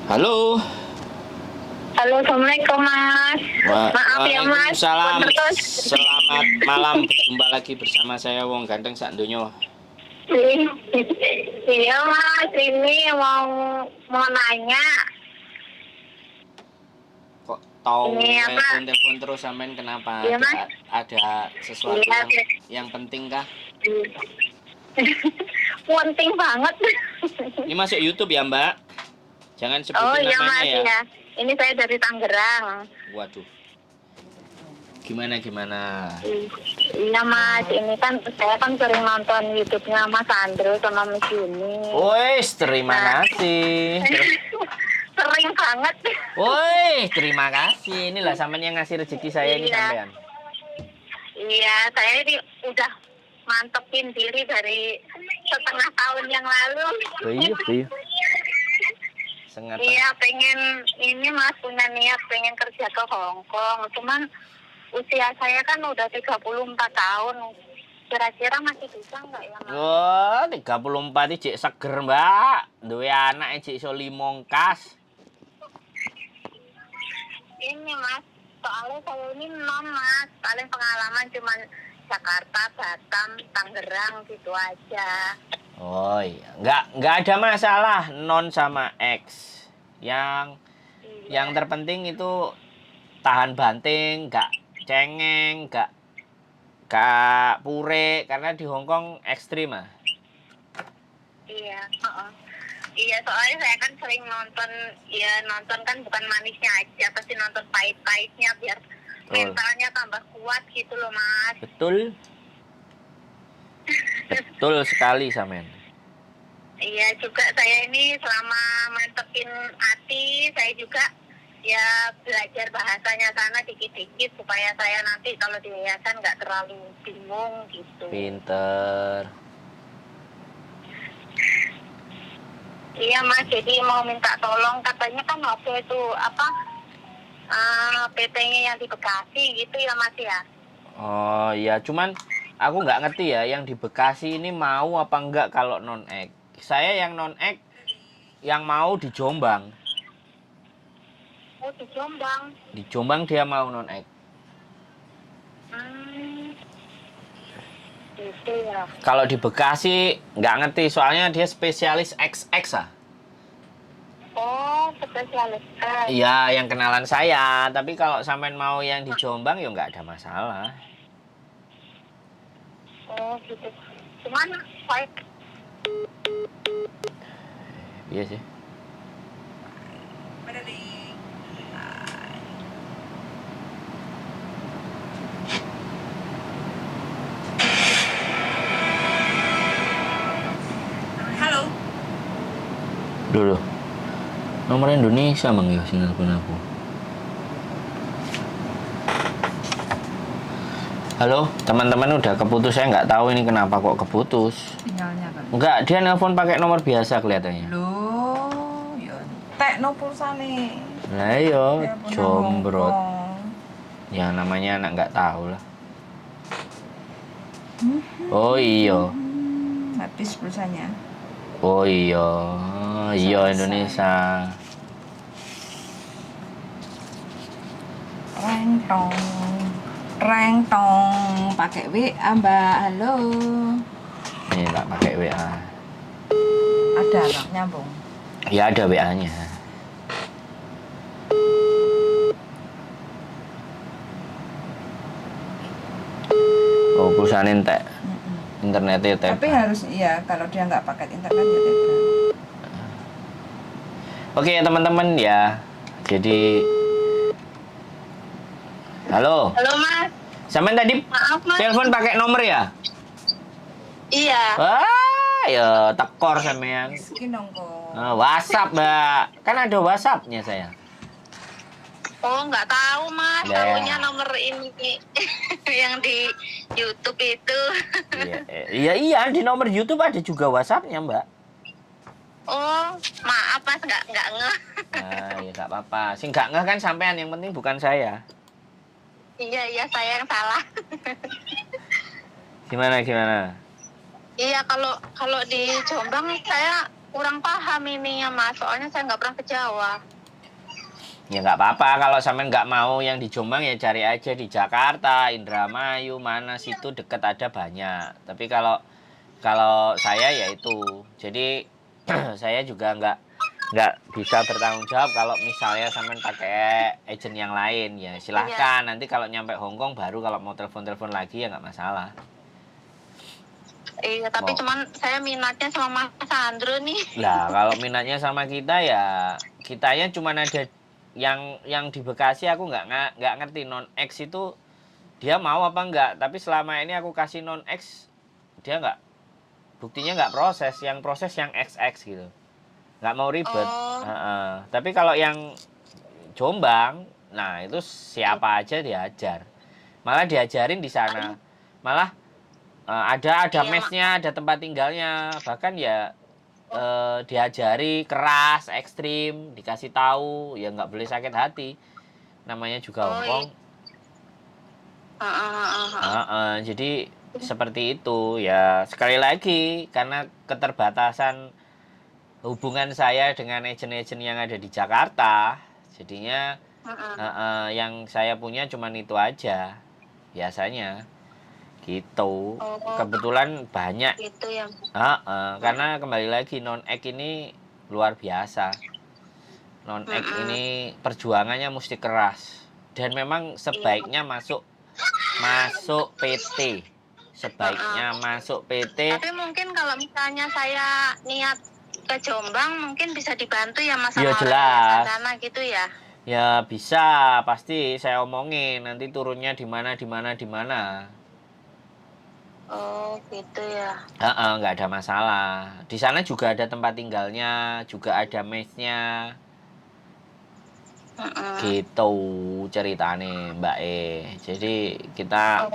Halo. Halo, Assalamualaikum Mas. Maaf ya Mas. Waalaikumsalam. Terus. Selamat malam. Berjumpa lagi bersama saya Wong Ganteng sak donya. Iya Mas, ini mau nanya. Kok tahu Ini apa? telepon terus sampean kenapa? Iya, Mas. Ada sesuatu Iya, yang penting kah? penting banget. Ini masuk YouTube ya, Mbak? Jangan sebutin Oh iya namanya Mas ya. ya. Ini saya dari Tangerang. Waduh. Gimana? Iya Mas, ini kan saya kan sering nonton YouTube-nya Mas Andro sama Miss Yuni. Wes, terima kasih. Sering banget. Woi, terima kasih. Inilah sampean yang ngasih rezeki saya ini Iya. sampean. Iya, saya ini udah mantepin diri dari setengah tahun yang lalu. Iya. Sengat. Iya, pengen ini Mas punya niat pengen kerja ke Hong Kong. Cuman usia saya kan udah 34 tahun. Kira-kira masih bisa nggak ya Mas? Wah, 34 iki cek seger, Mbak. Duwe anak cek iso limongkas. Ini Mas, soalnya saya ini non Mas. Paling pengalaman cuman Jakarta, Batam, Tangerang gitu aja. Oh iya, nggak ada masalah non sama X. Yang terpenting itu tahan banting, nggak cengeng, nggak pure karena di Hong Kong ekstrim ah. Iya, iya soalnya saya kan sering nonton kan bukan manisnya aja, pasti nonton pahit-pahitnya biar mentalnya tambah kuat gitu loh Mas. Betul sekali Samen. Iya juga saya ini selama mantepin hati saya juga ya belajar bahasanya sana dikit-dikit supaya saya nanti kalau di yayasan nggak terlalu bingung gitu. Pinter. Iya Mas, jadi mau minta tolong katanya kan waktu itu PT-nya yang di Bekasi gitu ya Mas ya. Oh iya, cuman aku nggak ngerti ya yang di Bekasi ini mau apa enggak kalau non-ek. Saya yang non-ek yang mau di Jombang. Oh di Jombang. Di Jombang dia mau non-ek. Gitu ya. Kalau di Bekasi nggak ngerti soalnya dia spesialis XX ah. Oh spesialis. Iya yang kenalan saya. Tapi kalau sampean mau yang di Jombang ya nggak ada masalah. Oh gitu. Cuman saya Iya sih. Halo. Dulu. Nomor Indonesia mang ya sing nelpon aku. Halo, teman-teman udah keputus, saya nggak tahu ini kenapa kok keputus. Sinyalnya kan. Enggak, dia nelpon pakai nomor biasa kelihatannya. Loh, ya tekno pulsane. Lah yo, Telepon jombrot. Hongkong. Ya namanya anak nggak tahu lah. Oh iya. Habis pulsanya. Oh iya. Iya Selesai. Indonesia. Reng tong pakai WA Mbak. Halo. Nih tak pakai WA. Ada loh nyambung. Ya ada WA-nya. Oh pulsa entek. Internetnya entek. Tapi harus iya kalau dia nggak pakai internet ya tidak. Oke teman-teman ya. Jadi halo. Halo Mas. Sampean tadi Maaf Mas. telepon pakai nomor ya? Iya. Wah, ya tekor sampean. Miskin dong kok. WhatsApp, Mbak. Kan ada WhatsApp-nya saya. Oh nggak tahu Mas. Lah. Tahunya nomor ini yang di YouTube itu. Iya, di nomor YouTube ada juga WhatsApp-nya, Mbak. Oh maaf Mas nggak ngeh. Nah, ya nggak apa-apa. Sing nggak ngeh kan sampean, yang penting bukan saya. Iya saya yang salah. Gimana? Iya kalau di Jombang saya kurang paham ininya Mas, soalnya saya nggak pernah ke Jawa. Ya nggak apa-apa, kalau sampean nggak mau yang di Jombang ya cari aja di Jakarta, Indramayu, mana situ deket ada banyak. Tapi kalau kalau saya ya itu, jadi saya juga nggak bisa bertanggung jawab kalau misalnya sampean pakai agent yang lain ya Iya. silahkan. Nanti kalau nyampe Hong Kong baru kalau mau telepon-telepon lagi ya nggak masalah. Iya, tapi Mau cuman saya minatnya sama Mas Andro nih. Lah, kalau minatnya sama kita ya kitanya cuma ada yang di Bekasi aku nggak ngerti non X itu dia mau apa enggak. Tapi selama ini aku kasih non X dia nggak buktinya nggak proses. Yang proses yang XX gitu. Nggak mau ribet. Oh, Tapi kalau yang Jombang, nah itu siapa aja diajar. Malah diajarin di sana. Malah ada iya Mak. mesnya, ada tempat tinggalnya. Bahkan ya diajari keras, ekstrim, dikasih tahu, ya nggak boleh sakit hati. Namanya juga Oh iya. Hongkong. Jadi seperti itu ya. Sekali lagi karena keterbatasan hubungan saya dengan agen-agen yang ada di Jakarta, jadinya yang saya punya cuman itu aja biasanya gitu. Oh, Kebetulan banyak. gitu ya. Karena kembali lagi non ek ini luar biasa. Non ek Mm-mm. ini perjuangannya mesti keras dan memang Iya. sebaiknya masuk masuk PT. Sebaiknya masuk PT. Tapi mungkin kalau misalnya saya niat ke Jombang, mungkin bisa dibantu ya Mas Ya sama orang yayasan jelas. sana gitu ya. Ya bisa, pasti saya omongin nanti turunnya di mana di mana di mana. Oh, gitu ya. Nggak ada masalah. Di sana juga ada tempat tinggalnya, juga ada mesnya. Mm-mm. Gitu ceritane Mbak E. Jadi kita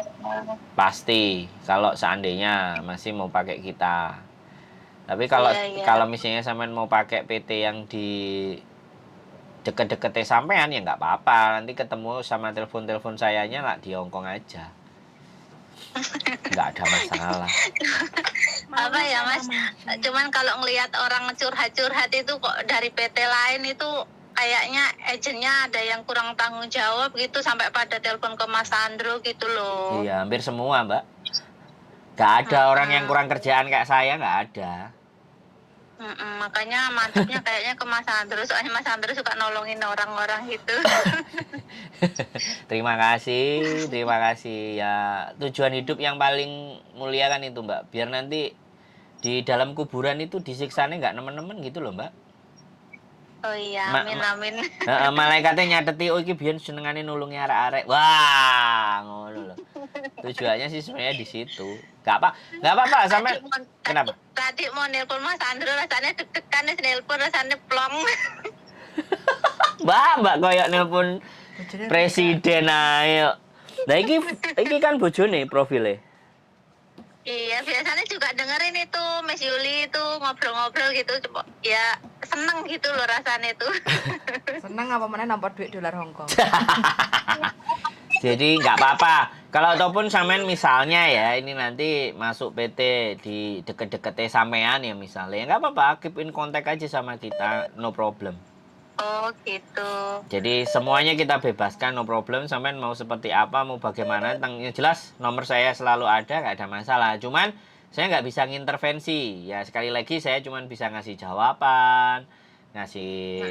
pasti kalau seandainya masih mau pakai kita. Tapi kalau Iya, iya. kalau misalnya sampean mau pakai PT yang di deket-deket sampean ya nggak apa-apa. Nanti ketemu sama telepon-telepon sayanya lah di Hongkong aja. Nggak ada masalah. Apa ya Mas? Cuman kalau ngelihat orang curhat-curhat itu kok dari PT lain itu kayaknya agennya ada yang kurang tanggung jawab gitu sampai pada telepon ke Mas Andro gitu loh. Iya, hampir semua Mbak. Nggak ada orang yang kurang kerjaan kayak saya, nggak ada. Makanya mantapnya kayaknya ke Mas Andro, soalnya Mas Andro suka nolongin orang-orang gitu. Terima kasih, terima kasih. Ya, tujuan hidup yang paling mulia kan itu, Mbak. Biar nanti di dalam kuburan itu disiksanya nggak nemen-nemen gitu loh, Mbak. Oh iya, Ma- amin ma- amin. Malaikatnya nyateti, oh iki biyen senengane nulungi arek-arek. Wah, ngono loh. Tujuannya sih sebenarnya di situ. Nggak apa-apa sampai kenapa? Tadi mau nelpon Mas Andro rasanya deg-degan nih nelpon rasanya plong. Mbak koyok nelpon presiden ayo. Nah, iki kan bojone profile. Iya, biasanya juga dengerin itu Miss Yuli itu ngobrol-ngobrol gitu. Ya seneng gitu loh rasanya itu. Seneng apa mana nampak duit dolar Hongkong. Jadi nggak apa-apa. Kalau ataupun sampean misalnya ya ini nanti masuk PT di deket-deket sampean ya misalnya, ya nggak apa-apa. Keep in contact aja sama kita, no problem. Oh gitu. Jadi semuanya kita bebaskan, no problem. Sampean mau seperti apa, mau bagaimana, yang jelas nomor saya selalu ada, nggak ada masalah. Cuman saya nggak bisa ngintervensi. Ya sekali lagi saya cuman bisa ngasih jawaban, ngasih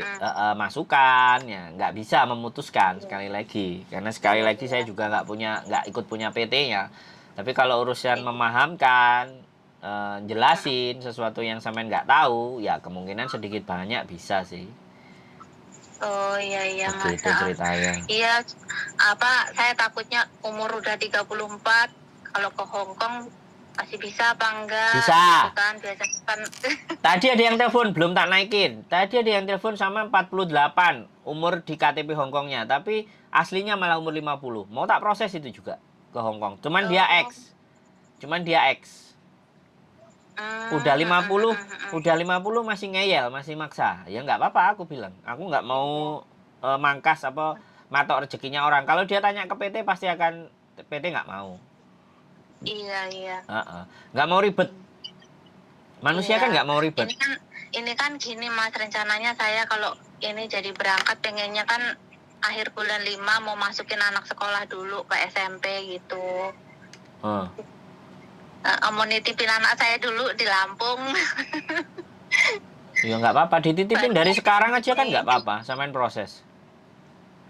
masukan, ya nggak bisa memutuskan sekali lagi. Karena sekali lagi saya juga nggak ikut punya PT-nya. Tapi kalau urusan memahamkan, jelasin sesuatu yang sampean nggak tahu, ya kemungkinan sedikit banyak bisa sih. Oh iya Begitu Mas. ceritanya. Iya, apa saya takutnya umur udah 34 kalau ke Hong Kong masih bisa apa enggak? Bisa. Gitu kan biasanya kan. Tadi ada yang telepon, belum tak naikin. Tadi ada yang telepon sama 48 umur di KTP Hongkongnya, tapi aslinya malah umur 50. Mau tak proses itu juga ke Hongkong. Cuman dia X. Udah 50 masih ngeyel, masih maksa. Ya nggak apa-apa aku bilang. Aku nggak mau mangkas apa matok rezekinya orang. Kalau dia tanya ke PT pasti akan PT nggak mau. Iya. Nggak mau ribet. Manusia kan nggak mau ribet. Ini kan ini kan gini Mas, rencananya saya kalau ini jadi berangkat pengennya kan akhir bulan 5 mau masukin anak sekolah dulu ke SMP gitu. Oh. Mau nitipin anak saya dulu di Lampung. Ya nggak apa-apa, dititipin dari sekarang aja kan nggak Ini. apa-apa, samain proses.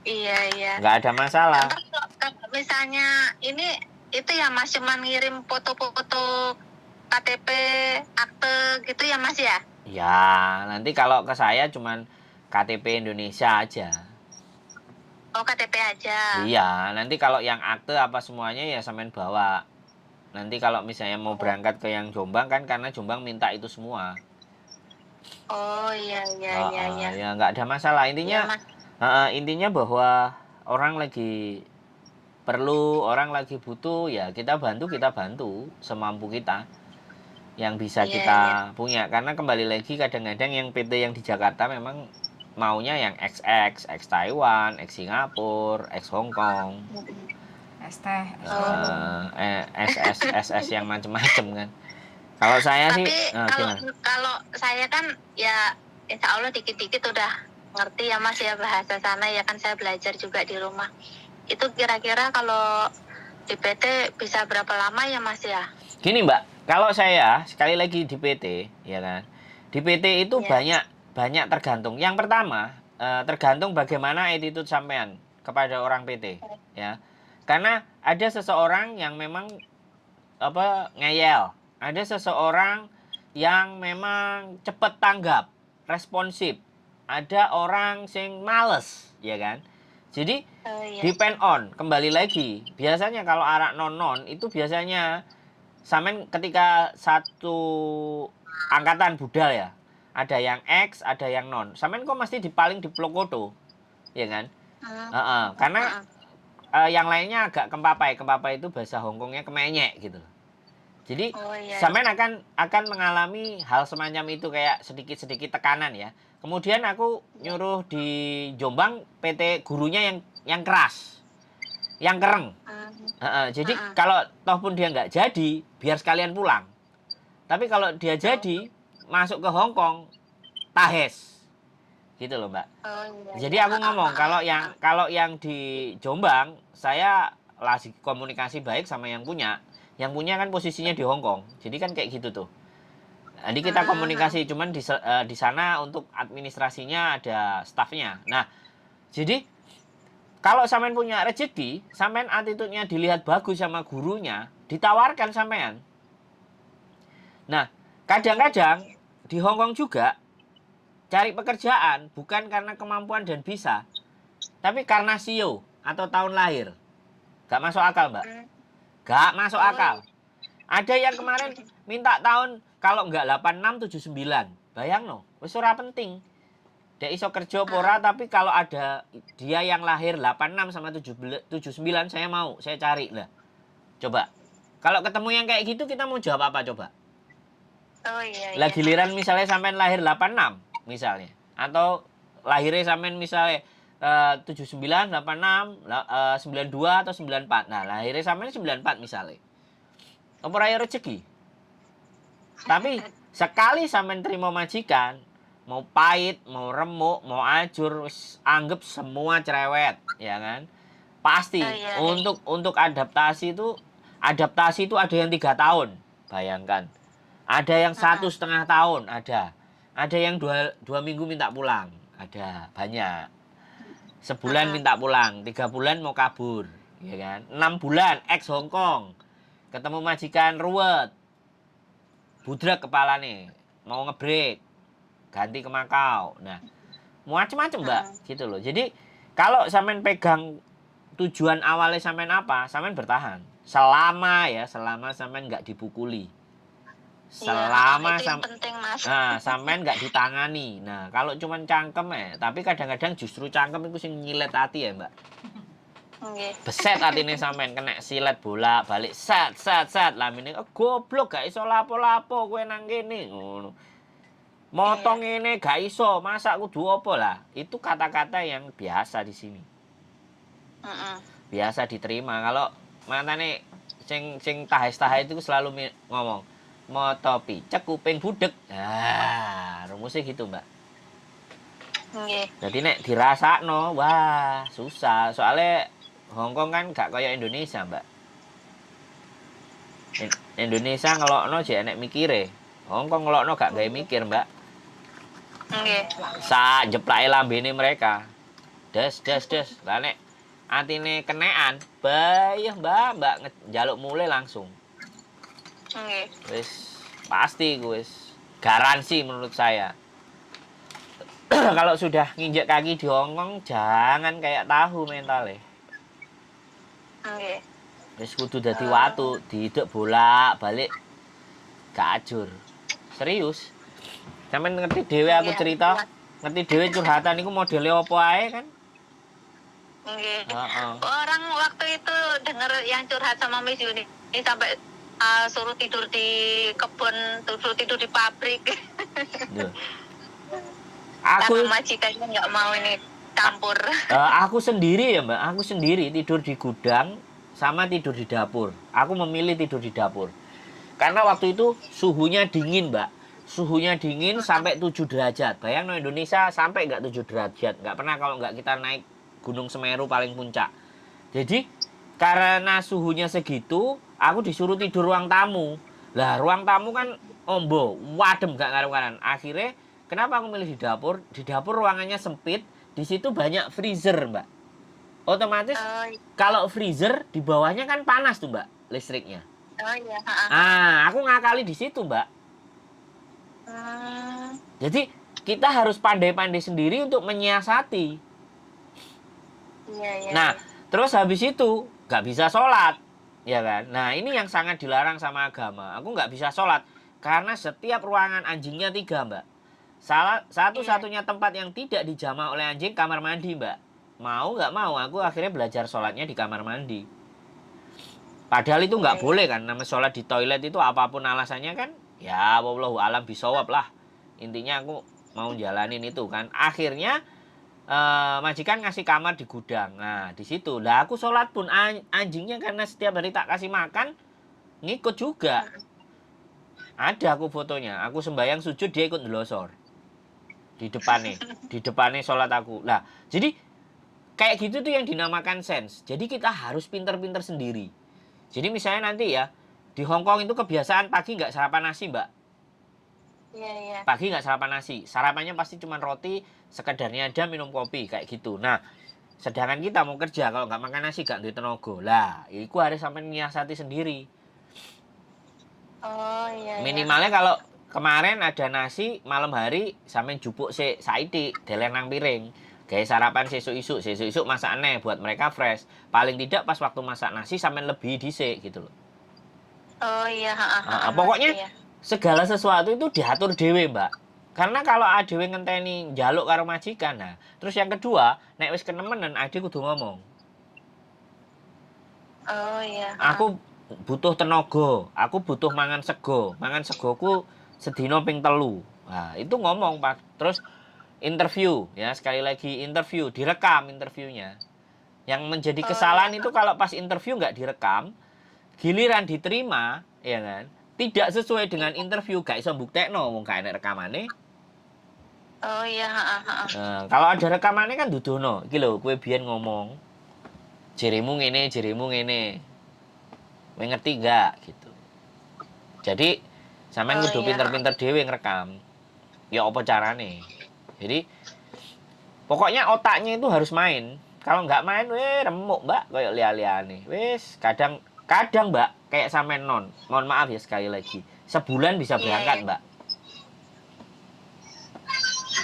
Iya. Nggak ada masalah. Ntar kalau misalnya ini itu ya Mas cuman ngirim foto-foto KTP, akte gitu ya Mas ya? Ya, nanti kalau ke saya cuman KTP Indonesia aja. Oh KTP aja. Iya, nanti kalau yang akte apa semuanya ya samain bawa. Nanti kalau misalnya mau berangkat ke yang Jombang kan karena Jombang minta itu semua. Oh iya. Ya nggak ada masalah. Iya, Mas. Intinya bahwa orang lagi perlu, orang lagi butuh, ya kita bantu semampu kita yang bisa Iya. kita punya. Karena kembali lagi kadang-kadang yang PT yang di Jakarta memang maunya yang XX, X Taiwan, X Singapura, X Hong Kong, Es teh. SS yang macem-macem kan. Kalau saya Tapi sih, gimana? kalau saya kan ya insya Allah dikit-dikit udah ngerti ya Mas ya bahasa sana ya kan saya belajar juga di rumah. Itu kira-kira kalau di PT bisa berapa lama ya Mas ya? Gini Mbak, kalau saya sekali lagi di PT, ya kan, di PT itu Iya. banyak tergantung. Yang pertama, tergantung bagaimana attitude sampean kepada orang PT, ya. Karena ada seseorang yang memang ngeyel, ada seseorang yang memang cepet tanggap, responsif, ada orang sing males, ya kan. Jadi Oh iya. depend on, kembali lagi. Biasanya kalau arak non itu biasanya samen ketika satu angkatan budal ya, ada yang X, ada yang non. Samen kok mesti paling di Plokoto, ya kan? Karena yang lainnya agak kempapai. Kempapai itu bahasa Hongkongnya kemenyek gitu. Jadi Oh iya. samen akan mengalami hal semacam itu kayak sedikit-sedikit tekanan ya. Kemudian aku nyuruh di Jombang PT gurunya yang keras, yang kereng. Jadi kalau toh pun dia nggak jadi, biar sekalian pulang. Tapi kalau dia jadi, masuk ke Hong Kong, tahes. Gitu loh Mbak. Oh iya. Jadi aku ngomong kalau yang di Jombang, saya lagi komunikasi baik sama yang punya. Yang punya kan posisinya di Hong Kong. Jadi kan kayak gitu tuh. Jadi kita komunikasi, cuman di sana untuk administrasinya ada stafnya. Nah, jadi kalau sampean punya rezeki, sampean attitude-nya dilihat bagus sama gurunya, ditawarkan sampean. Nah, kadang-kadang di Hong Kong juga cari pekerjaan bukan karena kemampuan dan bisa, tapi karena sio atau tahun lahir. Gak masuk akal, Mbak. Gak masuk akal. Ada yang kemarin minta tahun kalau enggak 86 79. Bayang no, wis ora penting. Dek iso kerja pora, tapi kalau ada dia yang lahir 86 sama 79 saya mau, saya cari lah. Coba. Kalau ketemu yang kayak gitu kita mau jawab apa coba? Oh iya. Lah giliran misalnya sampean lahir 86 misalnya, atau lahirnya sampean misalnya 79, 86, 92 atau 94. Nah, lahirnya sampean 94 misalnya. Apa raya rezeki? Tapi sekali sampean terima majikan, mau pahit, mau remuk, mau ajur, anggap semua cerewet, ya kan? Pasti untuk adaptasi itu ada yang 3 tahun, bayangkan. Ada yang 1,5 tahun, ada yang dua minggu minta pulang, ada banyak. Sebulan minta pulang, 3 bulan mau kabur, ya kan? 6 bulan ex Hongkong, ketemu majikan ruwet, budrek kepalane, mau ngebreak, ganti ke Makau. Nah, macam-macam Mbak, gitu loh. Jadi kalau sampean pegang tujuan awalnya sampean apa, sampean bertahan. Selama sampean nggak dipukuli. Selama penting, Mas. sampean nggak ditangani. Nah, kalau cuman cangkem tapi kadang-kadang justru cangkem itu sing nyilet hati ya, Mbak. Nggih. Beset atine sampean kena silet bola balik set lamine goblok gak iso lapo-lapo kowe nang kene ngono. Motong ini gak iso, masa kudu apa lah? Itu kata-kata yang biasa di sini. Biasa diterima. Kalau mantane sing tahes-tahes itu selalu ngomong, moto picek kuping budek. Nah, rumusnya gitu, Mbak. Nggih. Jadi nek dirasakno, wah, susah. Soalnya Hongkong kan gak kayak Indonesia, Mbak. Indonesia ngelokno jek enek mikire. Hongkong ngelokno gak gawe mikir, Mbak. Nggih. Sa jeplake lambene mereka. Des. Lah nek atine kenekan, bayah Mbak njaluk mulai langsung. Nggih. Wis pasti wis garansi menurut saya. Kalau sudah nginjek kaki di Hongkong jangan kayak tahu mentalnya. Nggih. Wis kudu dadi watu, diidek bolak-balik gak ajur. Serius. Sampeyan ngerti dhewe aku Iya, cerita, iya. ngerti dhewe curhatan iku modele apa ae kan? Nggih. Heeh. Orang waktu itu dengar yang curhat sama Miss Yuni sampai suruh tidur di kebun, suruh tidur di pabrik. Duh. Aku Karena majikannya nggak mau ini campur. aku sendiri ya, Mbak. Aku sendiri tidur di gudang sama tidur di dapur. Aku memilih tidur di dapur. Karena waktu itu suhunya dingin, Mbak. Suhunya dingin sampai 7 derajat. Bayang no Indonesia sampai nggak 7 derajat. Nggak pernah kalau nggak kita naik Gunung Semeru paling puncak. Jadi karena suhunya segitu, aku disuruh tidur ruang tamu. Lah ruang tamu kan ombo, wadem gak ngaruh-ngaruhan. Akhirnya kenapa aku milih di dapur? Di dapur ruangannya sempit, di situ banyak freezer, Mbak. Otomatis kalau freezer di bawahnya kan panas tuh, Mbak, listriknya. Oh iya. Aku ngakali di situ, Mbak. Jadi kita harus pandai-pandai sendiri untuk menyiasati. Iya. Nah, terus habis itu nggak bisa sholat, ya kan? Nah, ini yang sangat dilarang sama agama. Aku nggak bisa sholat karena setiap ruangan anjingnya 3, Mbak. Satu-satunya tempat yang tidak dijamah oleh anjing kamar mandi, Mbak. Mau nggak mau, aku akhirnya belajar sholatnya di kamar mandi. Padahal itu nggak boleh kan, nama sholat di toilet itu apapun alasannya kan, ya wallahu alam bisawab lah. Intinya aku mau jalanin itu kan. Akhirnya majikan ngasih kamar di gudang. Nah di situ, lah aku sholat pun anjingnya karena setiap hari tak kasih makan, ngikut juga. Ada aku fotonya, aku sembahyang sujud dia ikut ndelosor di depannya sholat aku. Lah jadi kayak gitu tuh yang dinamakan sense. Jadi kita harus pinter-pinter sendiri. Jadi misalnya nanti ya, di Hongkong itu kebiasaan pagi nggak sarapan nasi, Mbak. Iya. Pagi nggak sarapan nasi. Sarapannya pasti cuma roti, sekedarnya ada minum kopi, kayak gitu. Nah, sedangkan kita mau kerja, kalau nggak makan nasi, nggak duit tenaga. Lah, itu harus sampai nyiasati sendiri. Oh iya. Minimalnya kalau kemarin ada nasi, malam hari, sampai jupuk saiti, delen nang piring. Kayak sarapan sesuk-isuk masak aneh buat mereka fresh. Paling tidak pas waktu masak nasi sampai lebih dhisik gitu loh. Oh iya. Pokoknya iya. segala sesuatu itu diatur dhewe, Mbak. Karena kalau adewe ngenteni njaluk karo majikan, nah. Terus yang kedua, nek wis kenemenen ade kudu ngomong. Oh iya. Aku butuh tenaga, aku butuh mangan sego. Mangan segoku sedina ping 3. Nah, itu ngomong, Pak. Terus interview, ya sekali lagi interview, direkam interviewnya. Yang menjadi kesalahan itu kalau pas interview nggak direkam, giliran diterima, ya kan, tidak sesuai dengan interview, gak iso mbuktekno wong gak enek rekamane. Oh iya. Nah, kalau ada rekamannya kan dudono, iki lho kowe biyen ngomong jerimu ngene, kowe ngerti gak gitu. Jadi sampean kudu pinter-pinter dhewe ngrekam. Ya apa carane? Jadi pokoknya otaknya itu harus main. Kalau nggak main, remuk, Mbak, kayak liane. Wis kadang Mbak, kayak sampean mohon maaf ya sekali lagi, sebulan bisa berangkat, Mbak.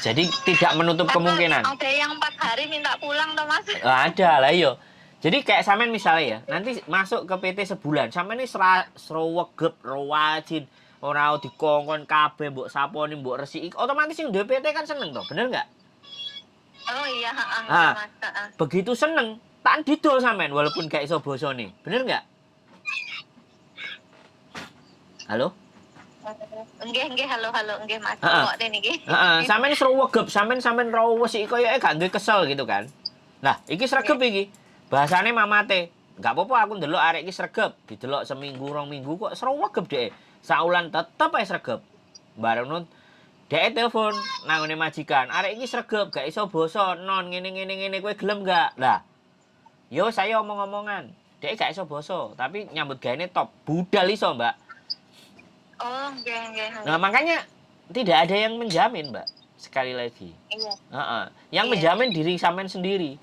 Jadi tidak menutup kemungkinan. Ada yang 4 hari minta pulang toh, Mas? Ada lah yo. Jadi kayak sampean misalnya ya, nanti masuk ke PT sebulan, sampean ini srawegep, rawajin, ora dikongkon kabeh mbok saponi, mbok resiki, otomatis sing duwe PT kan seneng toh, bener nggak? Oh iya, Mas. Begitu seneng, tak didol sampean walaupun gak iso basane. Bener nggak? Halo? Nggih, halo, nggih Mas. Kok niki. Sampeyan srawegep, sampeyan rawes iki koyoke gak duwe kesel gitu kan. Nah, iki sregep iki. Bahasane mamate. Enggak apa-apa aku ndelok arek iki sregep, didelok seminggu, 2 minggu kok srawegep dhek. Saulan tetep ae sregep. Bareng nun dhek telepon nanggone majikan, "Arek iki sregep, gak iso basa, non ngene kowe gelem gak?" Lah, yo saya omong-omongan. Dhek gak iso basa, tapi nyambut gaene top. Budal iso, Mbak. Oh, nggih. Nah, makanya tidak ada yang menjamin, Mbak. Sekali lagi. Iya. Heeh. Yang Iya. menjamin diri sampean sendiri.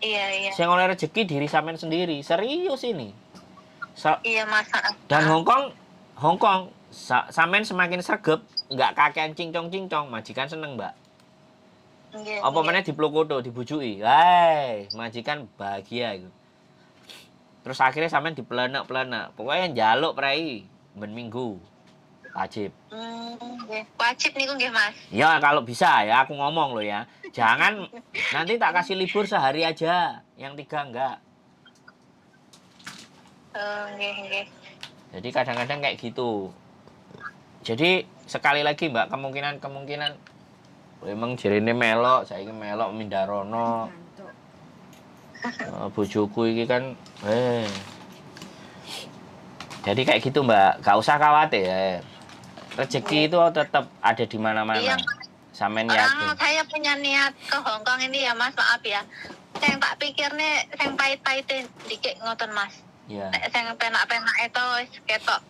Iya. Sing oleh rezeki diri sampean sendiri. Serius ini. Iya, Mas. Dan Hongkong sampean semakin sregep, nggak kakean cincong-cincong, majikan seneng, Mbak. Nggih. Apa meneh diplokoto, dibujuki. Hai, majikan bahagia itu. Terus akhirnya sampean dipelenek-pelenek. Pokoknya njaluk prei ben minggu. Wajib. Nggih. Wajib niku nggih, Mas. Ya kalau bisa ya, aku ngomong loh ya. Jangan nanti tak kasih libur sehari aja, yang 3 enggak. Nggih. Jadi kadang-kadang kayak gitu. Jadi sekali lagi Mbak, kemungkinan memang jerine melok, saiki melok mindarono. Ngantuk. Bojoku iki kan Jadi kayak gitu Mbak, gak usah khawatir. Rezeki itu tetap ada di mana-mana. Iya. Sampean yakin. Orang saya punya niat ke Hongkong ini ya, Mas, maaf ya. Saya tak pikir nih, saya pahit-pahit dikit ngoten, Mas. Ya. Saya penak-penak itu ketok.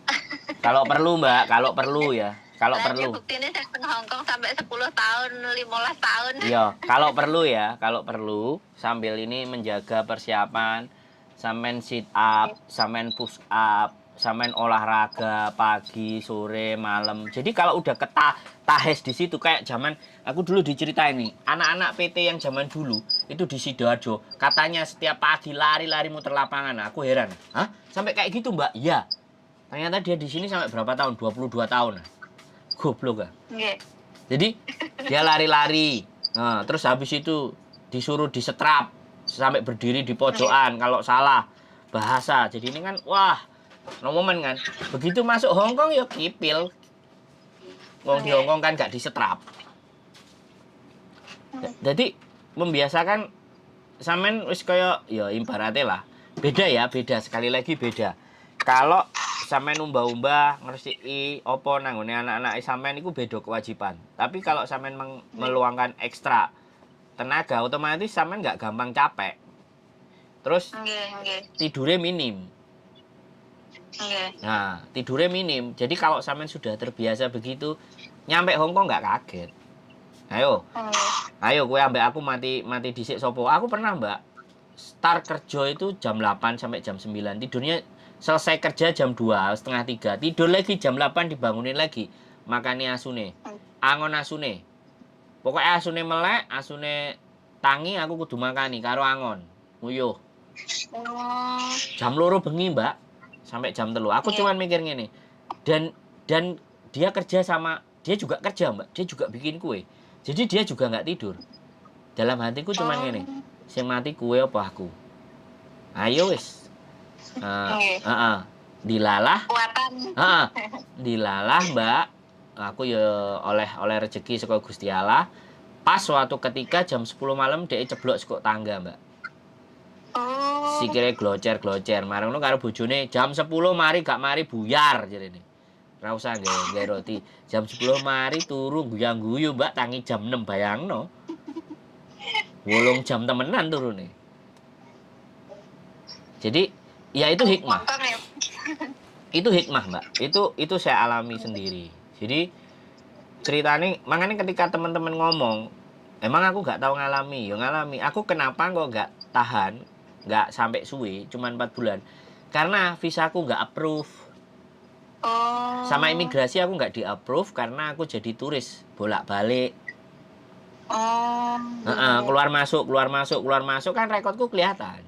Kalau perlu Mbak, kalau perlu ya. Kalau perlu. Bukti ini saya ke Hongkong sampai 10 tahun, 15 tahun. Iya, kalau perlu sambil ini menjaga persiapan, sampean sit up, sampean push up, sampean olahraga pagi, sore, malam. Jadi kalau udah tahes di situ kayak zaman aku dulu diceritain nih, anak-anak PT yang zaman dulu itu di Sidoarjo, katanya setiap pagi lari-lari muter lapangan. Nah, aku heran. Hah? Sampai kayak gitu, Mbak? Iya. Ternyata dia di sini sampai berapa tahun? 22 tahun. Goblok kan? Nggih. Jadi dia lari-lari. Nah, terus habis itu disuruh disetrap sampai berdiri di pojokan kalau salah bahasa. Jadi ini kan wah, no momen kan. Begitu masuk Hongkong ya kipil. Wong di Hongkong kan gak disetrap. Jadi membiasakan sampean wis kaya ya ibaratnya lah. Beda sekali lagi beda. Kalau sampean umbah-umbah ngresiki apa nanggone anak-anak sampean iku beda kewajiban. Tapi kalau sampean meluangkan ekstra tenaga, otomatis sampean nggak gampang capek. Terus tidurnya minim. Nah, tidurnya minim. Jadi kalau sampean sudah terbiasa begitu, nyampe Hongkong nggak kaget. Ayo kowe ambek aku mati dhisik sopo. Aku pernah, Mbak. Start kerja itu jam 8 sampai jam 9. Tidurnya selesai kerja jam 2, setengah 3. Tidur lagi jam 8 dibangunin lagi. Makani asune. Angon asune. Pokoknya asune melek, asune tangi aku kudu makani karo angon. Nguyuh. Jam 2 bengi, Mbak. Sampai jam 3. Aku cuman mikir ngene. Dan dia kerja sama, dia juga kerja, Mbak. Dia juga bikin kue. Jadi dia juga nggak tidur. Dalam hatiku cuman ngene. Sing mati kue apa aku? Ayo wis. Dilalah. Dilalah, Mbak. Aku ya oleh rezeki saka Gusti Allah. Pas suatu ketika jam 10 malam dhek ceblok saka tangga, Mbak. Sikile glocer-glocer. Marang karo bojone jam 10 mari gak mari buyar jarene. Ora usah nggawe roti. Jam 10 mari turu guyang-guyu, Mbak, tangi jam 6 bayangno. 8 jam temenan turune. Jadi ya itu hikmah. Itu hikmah, Mbak. Itu saya alami sendiri. Jadi ceritanya, makanya ketika teman-teman ngomong, emang aku gak tahu ngalami. Ya ngalami. Aku kenapa kok gak tahan, gak sampai suwe, cuman 4 bulan. Karena visaku gak approve. Sama imigrasi aku gak di-approve karena aku jadi turis, bolak-balik. Keluar masuk kan rekodku kelihatan.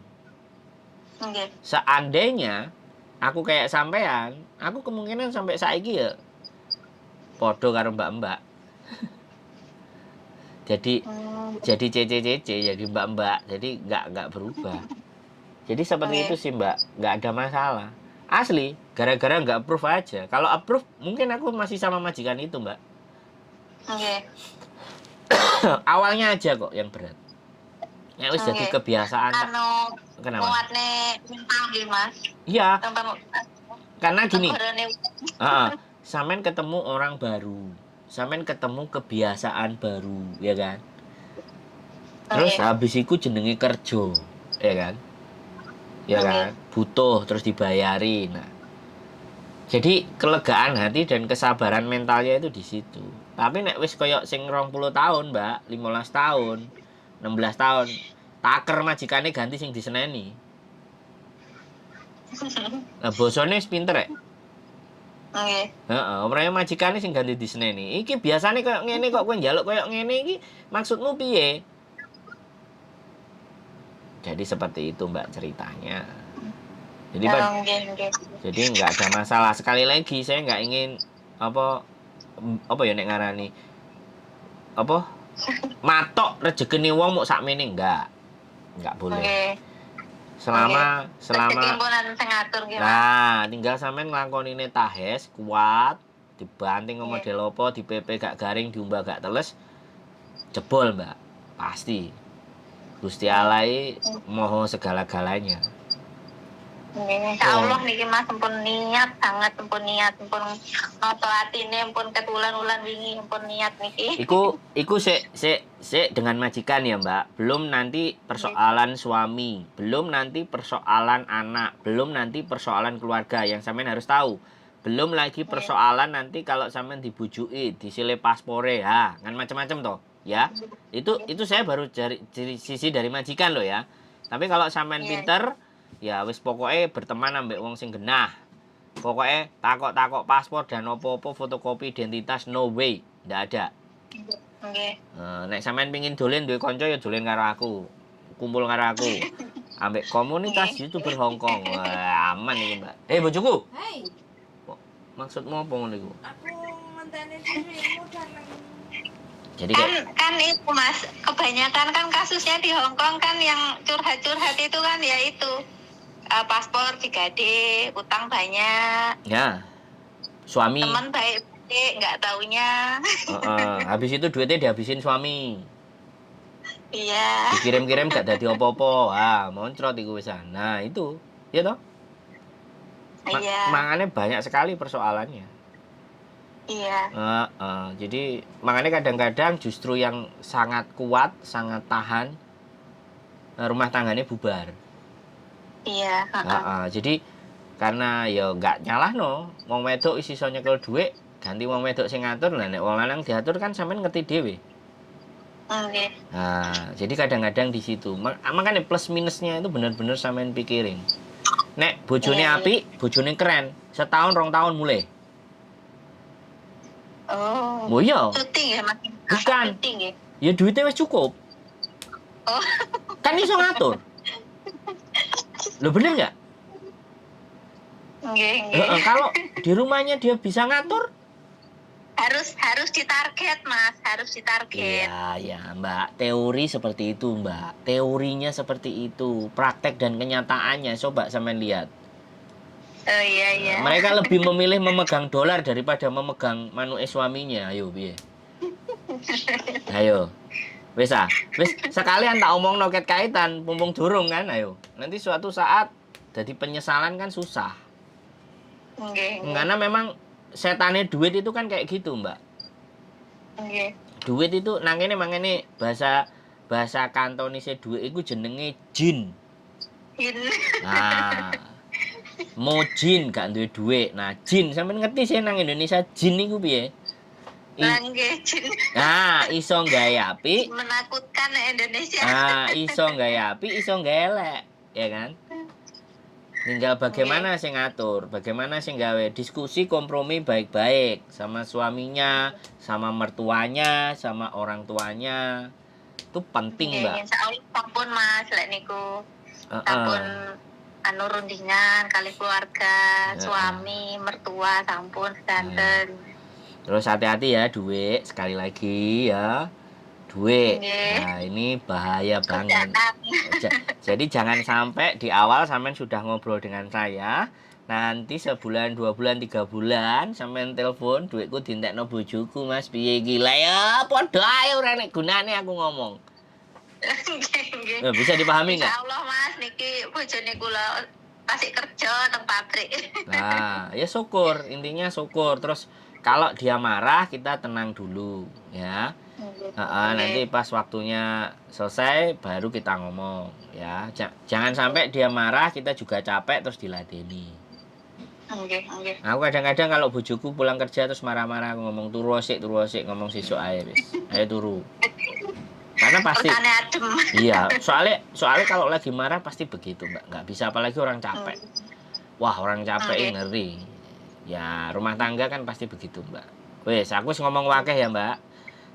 Seandainya aku kayak sampean, aku kemungkinan sampai saiki ya podo karo mbak-mbak. jadi CC, jadi mbak-mbak, jadi nggak berubah. Jadi seperti itu sih, Mbak, nggak ada masalah. Asli, gara-gara nggak approve aja. Kalau approve, mungkin aku masih sama majikan itu, Mbak. Awalnya aja kok yang berat. Ya wis jadi kebiasaan. Kenapa? Muatne mental nggih, Mas. Iya. Karena gini, Lebarane. sampean ketemu orang baru, sampean ketemu kebiasaan baru, ya kan? Terus Oke. habis itu jenenge kerja, ya kan? Ya Oke. kan? Butuh terus dibayari. Nah, jadi kelegaan hati dan kesabaran mentalnya itu di situ. Tapi nek wis koyok sing 20 tahun, Mbak, 15 tahun, 16 tahun, taker majikane ganti sing diseneni. Nah, bosone wis pinter rek. Oke. Heeh, omrene majikane sing ganti diseneni. Iki biasane koyo ngene kok kowe njaluk koyo ngene iki maksudmu piye? Jadi seperti itu Mbak ceritanya. Jadi Oke. jadi nggak ada masalah. Sekali lagi saya nggak ingin apa ya nek ngarani apa matok rezekine wong mok sakmene nggak boleh. Oke. Selama Rezeki pun ada sing ngatur ki, Mas. nah tinggal sampean nglakonine tahes kuat dibanting Iya. model apa di PP gak garing diumbah gak teles jebol Mbak pasti Gusti Allah moho segala-galanya. Insyaallah niki Mas pun niat sangat pun niat pun noto atine pun ketulan-ulan wingi pun niat niki. Iku sik dengan majikan ya Mbak. Belum nanti persoalan suami, belum nanti persoalan anak, belum nanti persoalan keluarga yang sampean harus tahu. Belum lagi persoalan nanti kalau sampean dibujui, disile paspore, ha, kan macam-macam toh, ya. Itu saya baru dari sisi dari majikan loh ya. Tapi kalau sampean pinter, ya wis pokoknya berteman ambek wong sing genah. Pokoknya takok-takok paspor dan opo-opo fotokopi identitas no way, ndak ada. Nggih. Nek sampean pengin dolen duwe kanca ya dolen karo aku. Kumpul karo aku. Ambek komunitas YouTuber Hongkong. Wah, aman iki, Mbak. Bojoku. Hai, Maksudmu apa ngono iku? aku ngenteni dirimu dan Jadi kayak Kan itu Mas, kebanyakan kan kasusnya di Hong Kong kan yang curhat-curhat itu kan ya itu paspor digade, utang banyak, ya suami. teman baik-baik nggak taunya. Habis itu duitnya dihabisin suami. Iya. Dikirim-kirim gak dadi opo-opo. Moncrot iku wisan. Nah, itu. Ya toh? Iya. Makanya banyak sekali persoalannya. Iya. Jadi makanya kadang-kadang justru yang sangat kuat, sangat tahan rumah tangganya bubar. Iya. Jadi karena ya nggak nyalah no, wong wedok isi iso nyekel duit, ganti wong wedok sing ngatur lah nek wong lanang diatur kan sampean ngerti dhewe. Oke. Jadi kadang-kadang di situ. Makanya plus minusnya itu benar-benar sampean pikirin. Nek bojone apik, bojone keren, setahun 2 tahun mulai. Oh iya. syuting ya Mas? Bukan. Syuting ya? Ya duitnya wis cukup. Oh. Kan iso ngatur. Lo bener nggak? Nggih. Kalau di rumahnya dia bisa ngatur, harus ditarget Mas, harus ditarget. Iya Mbak, teori seperti itu Mbak. Teorinya seperti itu, praktek dan kenyataannya coba sampean lihat. Oh iya. Mereka lebih memilih memegang dolar daripada memegang manuke suaminya. Ayo piye? Ayo. Wis sekalian tak omongno ket kaitan mumpung durung kan, ayo. Nanti suatu saat jadi penyesalan kan susah. Nggih. Karena memang setannya duit itu kan kayak gitu, Mbak. Nggih. Duit itu nangene mangene bahasa kantonise duit iku jenenge jin. Nah, mojin gak duwe duit. Nah, jin sampean ngerti sih nang Indonesia jin niku piye? Nggih, jin. Iso gawe apik. Menakutkan Indonesia. Iso gawe apik, iso gawe elek, ya kan? Tinggal bagaimana sih ngatur, bagaimana sih gawe diskusi kompromi baik-baik sama suaminya, sama mertuanya, sama orang tuanya. Itu penting, Mbak. Insyaallah sampun Mas lek niku. Sampun rundingan kali keluarga, suami, mertua sampun sedanten. Terus hati-hati ya duit, sekali lagi ya. Duit. Nah, ini bahaya banget. Jadi jangan sampai di awal sampean sudah ngobrol dengan saya. Nanti sebulan, 2 bulan, 3 bulan sampean telepon, duitku dientekno bojoku Mas piye gila ya. Padha ae ora nek gunane aku ngomong. Nggih. Bisa dipahami enggak? Insyaallah Mas niki bojone kula kasih kerja teng pabrik. Nah, ya syukur, intinya syukur. Terus kalau dia marah kita tenang dulu, ya. Nanti pas waktunya selesai baru kita ngomong, ya. Jangan sampai dia marah kita juga capek terus diladeni. Oke. Aku kadang-kadang kalau bojoku pulang kerja terus marah-marah aku ngomong turu sik ngomong sesuk ae wis. Ayo turu. Karena pasti Rasane adem. iya, soalnya kalau lagi marah pasti begitu, Mbak. Nggak bisa apalagi orang capek. Wah, orang capek ngeri. Ya, rumah tangga kan pasti begitu, Mbak. Wes, aku ngomong wakeh ya, Mbak.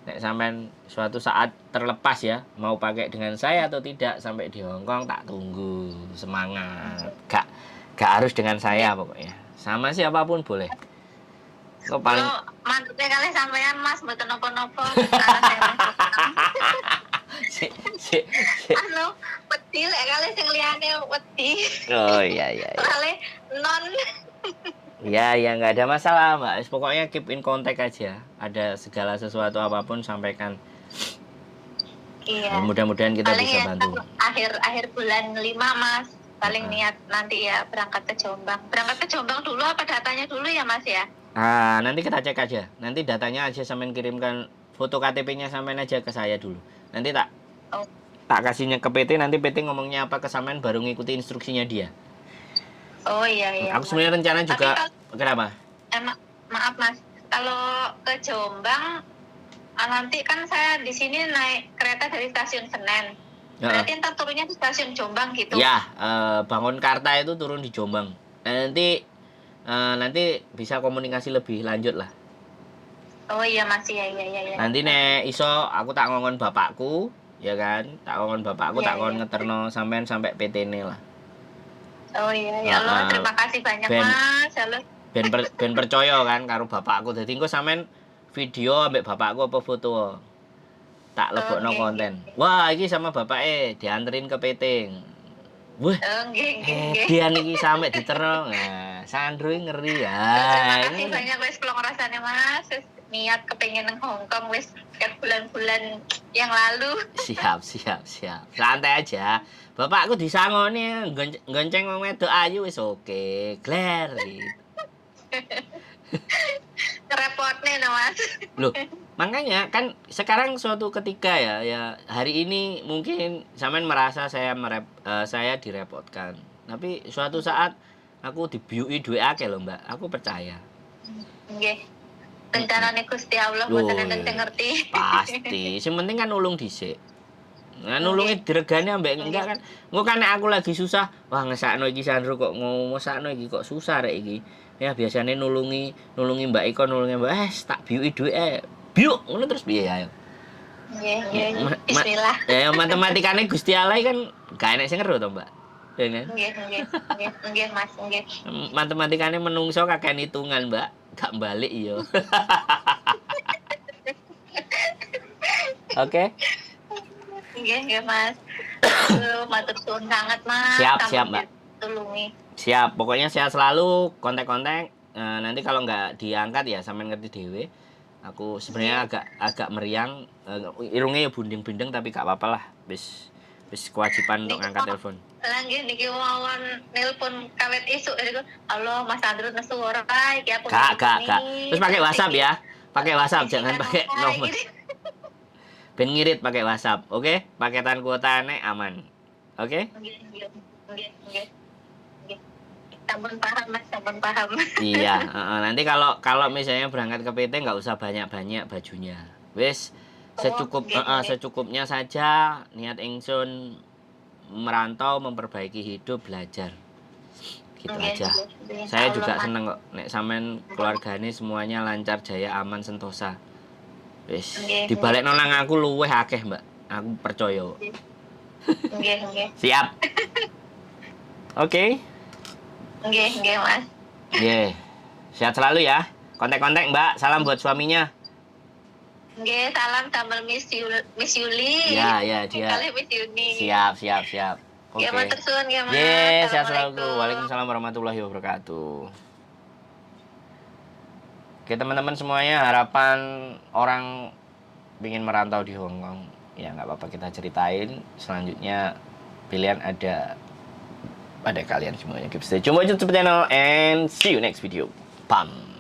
Nek sampean suatu saat terlepas ya, mau pakai dengan saya atau tidak sampai di Hongkong tak tunggu. Semangat. Gak harus dengan saya pokoknya. Sama siapapun boleh. Kok paling mantepnya kali sampean Mas mboten napa-napa. si. Wedi lek kali sing liyane wedi. Oh iya. Kali non. Ya nggak ada masalah Mbak. Pokoknya keep in contact aja. Ada segala sesuatu apapun sampaikan. Iya. Mudah-mudahan kita paling bisa ya, bantu. Akhir bulan 5 Mas. Paling niat nanti ya berangkat ke Jombang. Berangkat ke Jombang dulu apa datanya dulu ya Mas ya? Nanti kita cek aja. Nanti datanya aja sampean kirimkan foto KTP-nya sampean aja ke saya dulu. Nanti tak kasihnya ke PT, nanti PT ngomongnya apa ke sampean baru ngikuti instruksinya dia. Oh iya. Aku sebenarnya rencana juga kenapa? Maaf Mas, kalau ke Jombang nanti kan saya di sini naik kereta dari stasiun Senen. Berarti ntar turunnya di stasiun Jombang gitu. Ya, Bangun Karta itu turun di Jombang. Nanti bisa komunikasi lebih lanjut lah. Oh iya Mas, iya. Nanti nek iso aku tak ngomong bapakku, ya kan? Tak ngomong bapakku, tak ngomong ngeterno sampean sampai PT-ne lah. Oh iya, ya Allah, terima kasih banyak Mas. Halo. Ben percaya kan karo bapakku. Dadi engko sampean video ambek bapakku apa foto. Tak lebokno konten. Wah, iki sama bapake dianterin ke PT. Wah. Dian iki sampe diterno. Nah, Sandro ngeri ya. Terima kasih banyak wis kula ngrasane Mas. Niat kepengin nang Hongkong wis ket bulan-bulan yang lalu. Siap. Santai aja. Bapakku disangoni gonceng wong wedok ayu wis oke. Gler gitu. Repotne no Mas. Loh, makanya kan sekarang suatu ketika ya hari ini mungkin sampean merasa saya direpotkan. Tapi suatu saat aku dibiuki dhuwit akeh lho, Mbak. Aku percaya. Nggih. Rencanane Gusti Allah mboten enten ngerti. Pasti. Sing penting kan nulung dhisik. Nah, nulungi diregani ambek enggak kan. Engko kan aku lagi susah, wah ngesakno iki Sandro kok ngomosakno iki kok susah rek iki. Ya biasanya nulungi Mbak Iko, nulungi Mbak tak biuki dhuwit biuk ngono terus piye ayo. Nggih. Bismillah. Ya matematikane Gusti Allah kan gak enek sing ngeru to, Mbak. Ya kan? Nggih, Mas, nggih. Matematikane menungso kakek hitungan, Mbak. Gak balik iya. Oke. Nggih, Mas. Matur suwun sangat, Mas. Siap, Mbak. Tulungi. Siap, pokoknya sehat selalu, kontak-kontak. Nanti kalau nggak diangkat ya sampean ngerti dewe. Aku sebenarnya agak meriang, irungnya ya bunding-bunding tapi gak apa-apa lah. Wis kewajiban untuk ngangkat telepon. Nggih niki mawon nelpon kawet isuk niku. Halo Mas Andrew nesu ora iki aku. Gak. Terus pakai WhatsApp ya. Pakai WhatsApp jangan pakai nomor. Ben ngirit pakai WhatsApp, oke? Paketan kuotane aman. Oke? Nggih. Sampun paham Mas, sampun paham. Iya, nanti kalau misalnya berangkat ke PT nggak usah banyak-banyak bajunya. Wis secukupnya saja. Niat ingsun merantau, memperbaiki hidup, belajar. Gitu aja. Saya juga seneng kok nek sampean keluargane semuanya lancar, jaya, aman, sentosa. Wis, dibalekno nang aku luweh akeh, Mbak. Aku percaya. Nggih. Siap. Oke. Nggih, Mas. Nggih. Sehat selalu ya. Kontak-kontak, Mbak. Salam buat suaminya. Nggih, salam damel Miss Yuli. Ya, dia. Kali Miss Yuni. Siap. Oke. Matur suwun nggih, Mas. Nggih, sehat selalu. Waalaikumsalam warahmatullahi wabarakatuh. Oke, teman-teman semuanya, harapan orang ingin merantau di Hongkong. Ya, nggak apa-apa kita ceritain. Selanjutnya pilihan ada pada kalian semuanya. Keep stay tune channel and see you next video. Pam.